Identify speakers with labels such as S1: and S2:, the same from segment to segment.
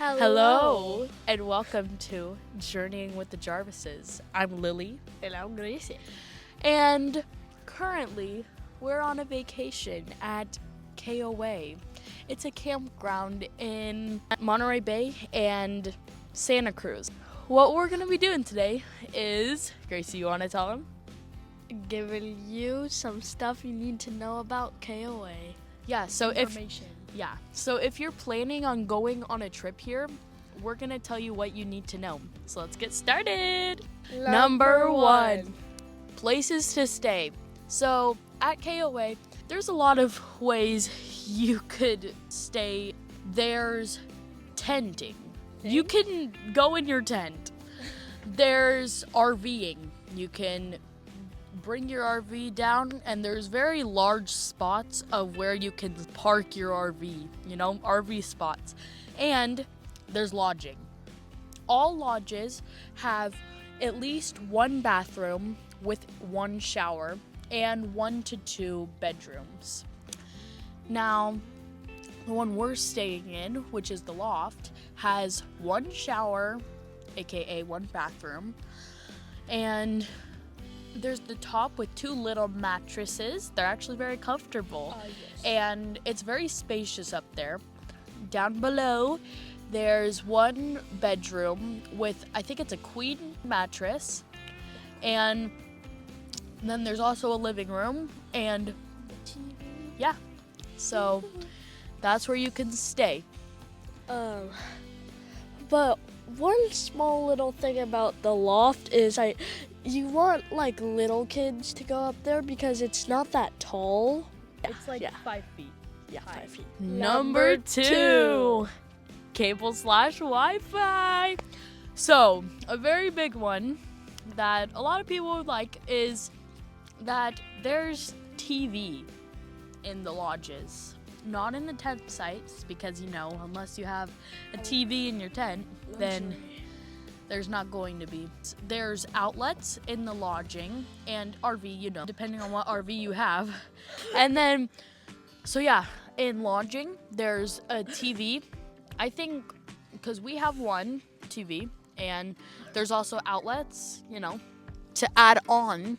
S1: Hello, and welcome to Journeying with the Jarvises. I'm Lily.
S2: And I'm Grace.
S1: And currently, we're on a vacation at KOA. It's a campground in Monterey Bay and Santa Cruz. What we're going to be doing today is, Gracie, you want to tell them?
S2: Giving you some stuff you need to know about KOA.
S1: Yeah, so
S2: Information.
S1: So if you're planning on going on a trip here, we're going to tell you what you need to know. So let's get started. Number one, places to stay. So at KOA, there's a lot of ways you could stay. There's tenting. You can go in your tent. There's RVing. You can bring your RV down, and there's very large spots of where you can park your RV, RV spots. And there's lodging. All lodges have at least one bathroom with one shower and 1 to 2 bedrooms. Now, the one we're staying in, which is the loft, has one shower, aka one bathroom, and there's the top with 2 little mattresses. They're actually very comfortable.
S2: Yes.
S1: And it's very spacious up there. Down below, there's one bedroom with, I think it's a queen mattress. And then there's also a living room. And yeah, so that's where you can stay.
S2: But one small little thing about the loft is you want like little kids to go up there because it's not that tall.
S1: It's like 5 feet.
S2: Yeah, 5 feet.
S1: Number 2, cable/Wi-Fi. So, a very big one that a lot of people would like is that there's TV in the lodges. Not in the tent sites because, unless you have a TV in your tent, then there's not going to be. There's outlets in the lodging and RV, depending on what RV you have. And then, in lodging, there's a TV. I think, because we have one TV, and there's also outlets, to add on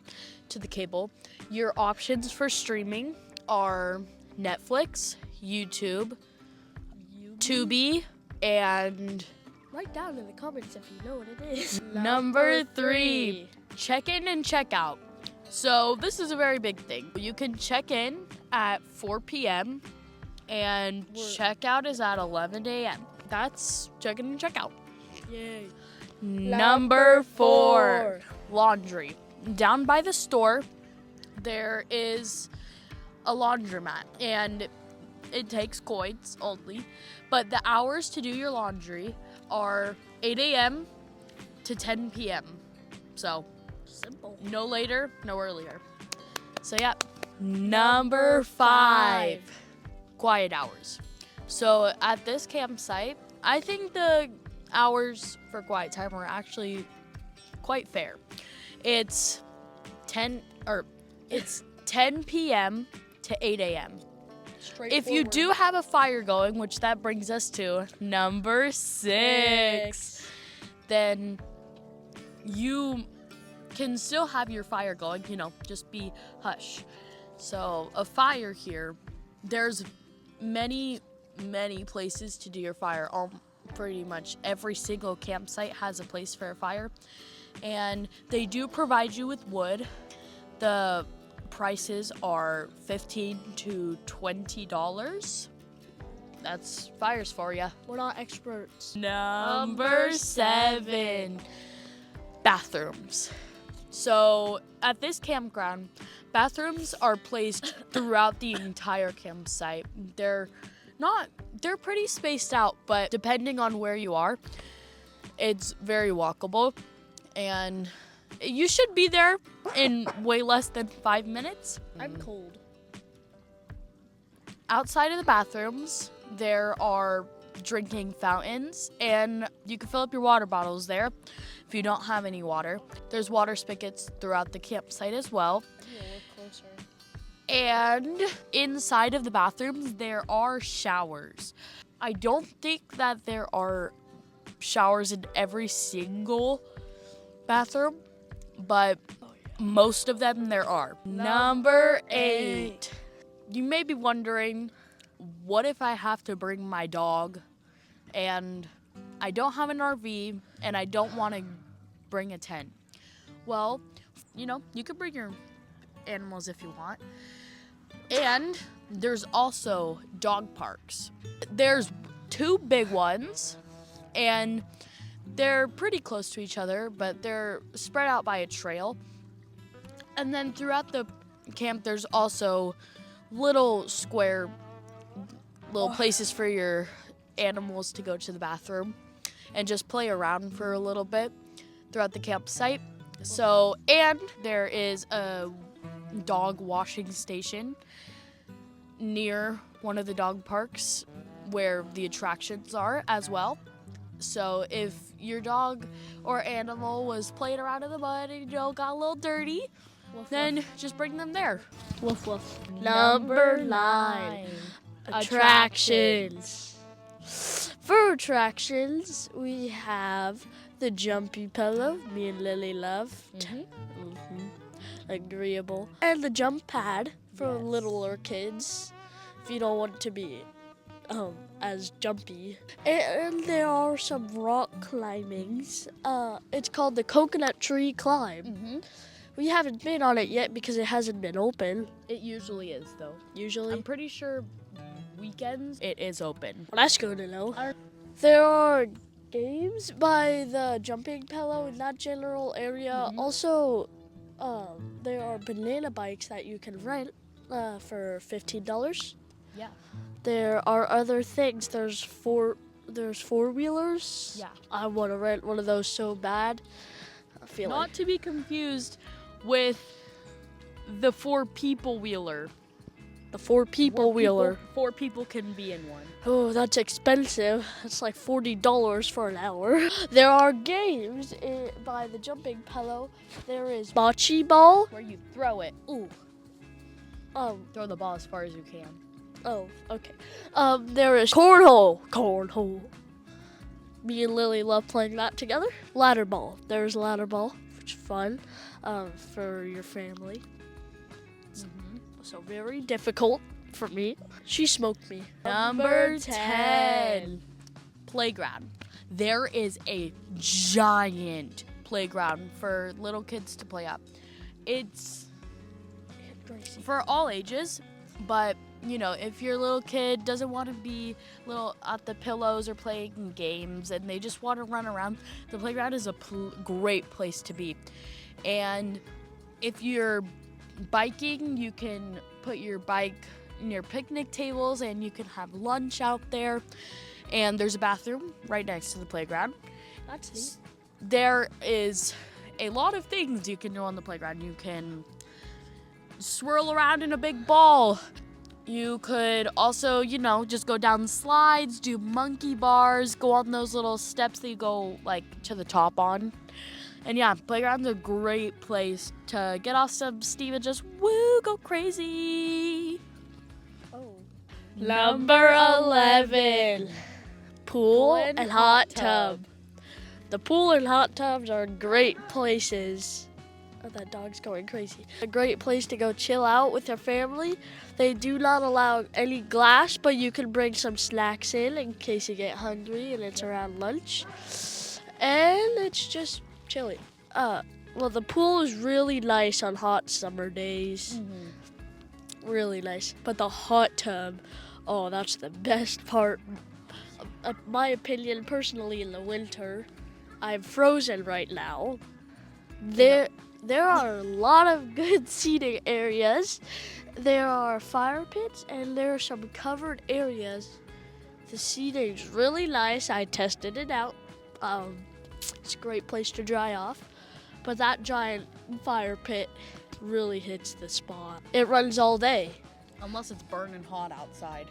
S1: to the cable. Your options for streaming are Netflix, YouTube, Tubi, and
S2: Write down in the comments if you know what it is.
S1: Number 3, check-in and check-out. So this is a very big thing. You can check in at 4 p.m. and check-out is at 11 a.m. That's check-in and check-out.
S2: Yay.
S1: Number 4, laundry. Down by the store, there is a laundromat, and it takes coins only. But the hours to do your laundry are 8 a.m. to 10 p.m. So,
S2: Simple.
S1: no later, no earlier. So, yeah. Number 5, quiet hours. So, at this campsite, I think the hours for quiet time are actually quite fair. It's 10 p.m. to 8 a.m. If you do have a fire going, which that brings us to number 6, then you can still have your fire going, just be hush. So a fire here, there's many places to do your fire. Pretty much every single campsite has a place for a fire, and they do provide you with wood. The prices are $15 to $20. That's fires for you.
S2: We're not experts.
S1: Number 7, bathrooms. So at this campground, bathrooms are placed throughout the entire campsite. They're pretty spaced out, but depending on where you are, it's very walkable, and you should be there in way less than 5 minutes.
S2: I'm cold.
S1: Outside of the bathrooms, there are drinking fountains, and you can fill up your water bottles there if you don't have any water. There's water spigots throughout the campsite as well.
S2: Yeah, we're closer.
S1: And inside of the bathrooms, there are showers. I don't think that there are showers in every single bathroom, but most of them there are. Number 8. You may be wondering, what if I have to bring my dog and I don't have an RV and I don't want to bring a tent? Well, you could bring your animals if you want. And there's also dog parks. There's 2 big ones, and they're pretty close to each other, but they're spread out by a trail. And then throughout the camp, there's also little places for your animals to go to the bathroom and just play around for a little bit throughout the campsite. So, and there is a dog washing station near one of the dog parks where the attractions are as well. So if your dog or animal was playing around in the mud and got a little dirty, then just bring them there.
S2: Woof woof. Number 9. Attractions. For attractions, we have the jumpy pillow, me and Lily love. Agreeable. And the jump pad for littler kids, if you don't want to be as jumpy. And there are some rock climbings. It's called the Coconut Tree Climb. We haven't been on it yet because it hasn't been open.
S1: It usually is, though.
S2: Usually?
S1: I'm pretty sure weekends it is open.
S2: Well, that's good to know. There are games by the jumping pillow in that general area. Also, there are banana bikes that you can rent for $15.
S1: Yeah.
S2: There are other things. There's four-wheelers.
S1: Yeah.
S2: I want to rent one of those so bad. I feel
S1: Not to be confused with the 4-people wheeler.
S2: The 4-people wheeler.
S1: 4 people can be in one.
S2: Oh, that's expensive. It's like $40 for an hour. There are games by the jumping pillow. There is bocce ball.
S1: Where you throw it.
S2: Ooh.
S1: Throw the ball as far as you can.
S2: Oh, okay. There is cornhole. Cornhole. Me and Lily love playing that together. Ladder ball. There's ladder ball, which is fun for your family. So very difficult for me. She smoked me.
S1: Number 10. Playground. There is a giant playground for little kids to play up. It's for all ages, but if your little kid doesn't want to be little at the pillows or playing games and they just want to run around, the playground is a great place to be. And if you're biking, you can put your bike near picnic tables and you can have lunch out there. And there's a bathroom right next to the playground.
S2: That's neat.
S1: There is a lot of things you can do on the playground. You can swirl around in a big ball. You could also, just go down slides, do monkey bars, go on those little steps that you go, to the top on. And yeah, playground's a great place to get off some steam and just, go crazy.
S2: Oh. Number 11. Pool and hot tub. The pool and hot tubs are great places. Oh, that dog's going crazy. A great place to go chill out with your family. They do not allow any glass, but you can bring some snacks in case you get hungry and it's around lunch. And it's just chilly. Well, the pool is really nice on hot summer days. Really nice. But the hot tub, that's the best part. My opinion, personally, in the winter, I'm frozen right now. There are a lot of good seating areas. There are fire pits and there are some covered areas. The seating's really nice. I tested it out. It's a great place to dry off. But that giant fire pit really hits the spot. It runs all day.
S1: Unless it's burning hot outside.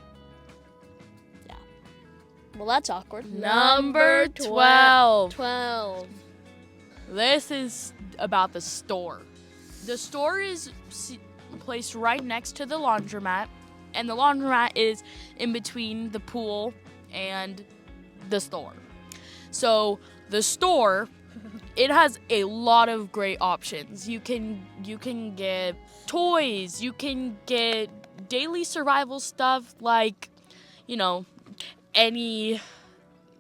S2: Yeah. Well, that's awkward.
S1: Number 12.
S2: 12.
S1: This is about the store. The store is placed right next to the laundromat, and the laundromat is in between the pool and the store. So the store, it has a lot of great options. You can get toys, you can get daily survival stuff like, you know, any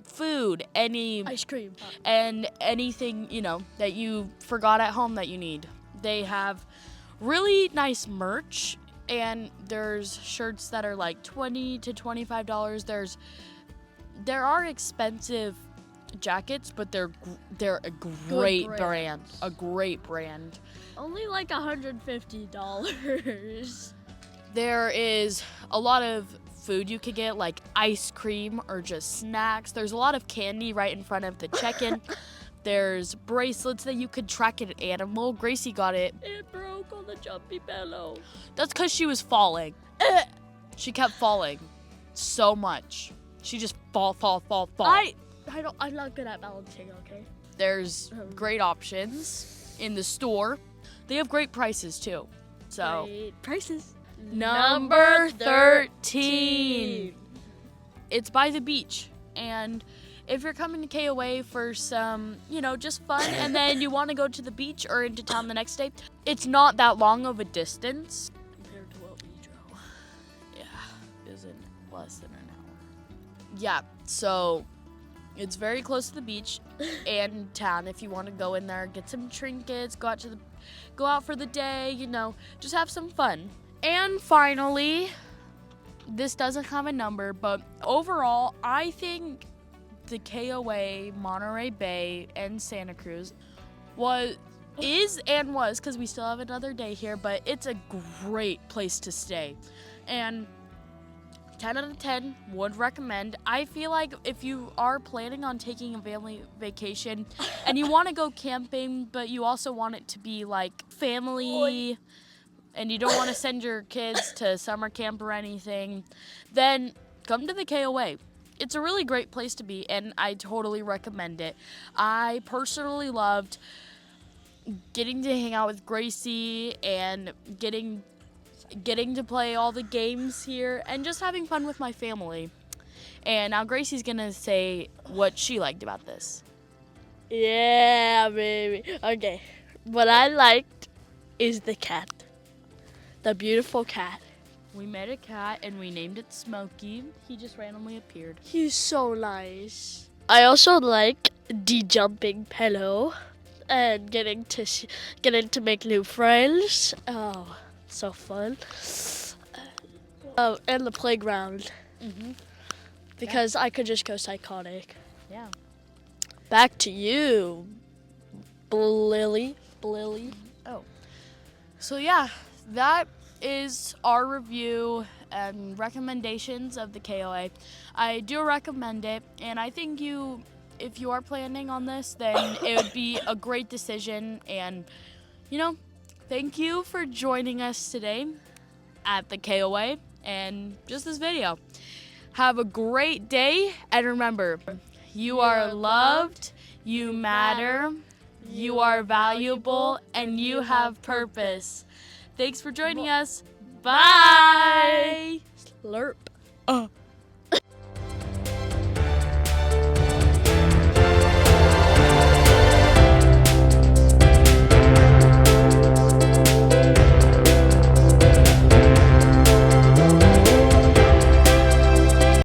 S1: food, any
S2: ice cream,
S1: and anything, you know, that you forgot at home that you need. They have really nice merch, and there's shirts that are like $20 to $25. There are expensive jackets, but they're a great brand. A great brand.
S2: Only like $150.
S1: There is a lot of food you could get, like ice cream or just snacks. There's a lot of candy right in front of the check-in. There's bracelets that you could track an animal. Gracie got it.
S2: It broke on the jumpy pillow.
S1: That's because she was falling. She kept falling so much. She just fall.
S2: I'm not good at balancing, okay?
S1: There's great options in the store. They have great prices too. So
S2: Great prices.
S1: Number 13. It's by the beach, and if you're coming to KOA for some, you know, just fun, and then you want to go to the beach or into town the next day, it's not that long of a distance.
S2: Compared to what we drove.
S1: Yeah, isn't less than an hour. Yeah, so it's very close to the beach and town. If you want to go in there, get some trinkets, go out for the day, you know, just have some fun. And finally, this doesn't have a number, but overall, I think the KOA, Monterey Bay, and Santa Cruz is, because we still have another day here, but it's a great place to stay. And 10 out of 10 would recommend. I feel like if you are planning on taking a family vacation and you want to go camping, but you also want it to be like family, and you don't want to send your kids to summer camp or anything, then come to the KOA. It's a really great place to be, and I totally recommend it. I personally loved getting to hang out with Gracie and getting to play all the games here and just having fun with my family. And now Gracie's gonna say what she liked about this.
S2: Yeah, baby. Okay. What I liked is the cat. The beautiful cat.
S1: We met a cat and we named it Smokey. He just randomly appeared.
S2: He's so nice. I also like the jumping pillow and getting to make new friends. Oh, so fun. Oh, and the playground. Because I could just go psychotic.
S1: Yeah.
S2: Back to you, Blilly.
S1: Oh. So yeah, that is our review and recommendations of the KOA. I do recommend it, and I think if you are planning on this, then it would be a great decision. And, you know, thank you for joining us today at the KOA and just this video. Have a great day, and remember, you are loved, you matter, you are valuable, and you have purpose. Thanks for joining us. Bye!
S2: Slurp.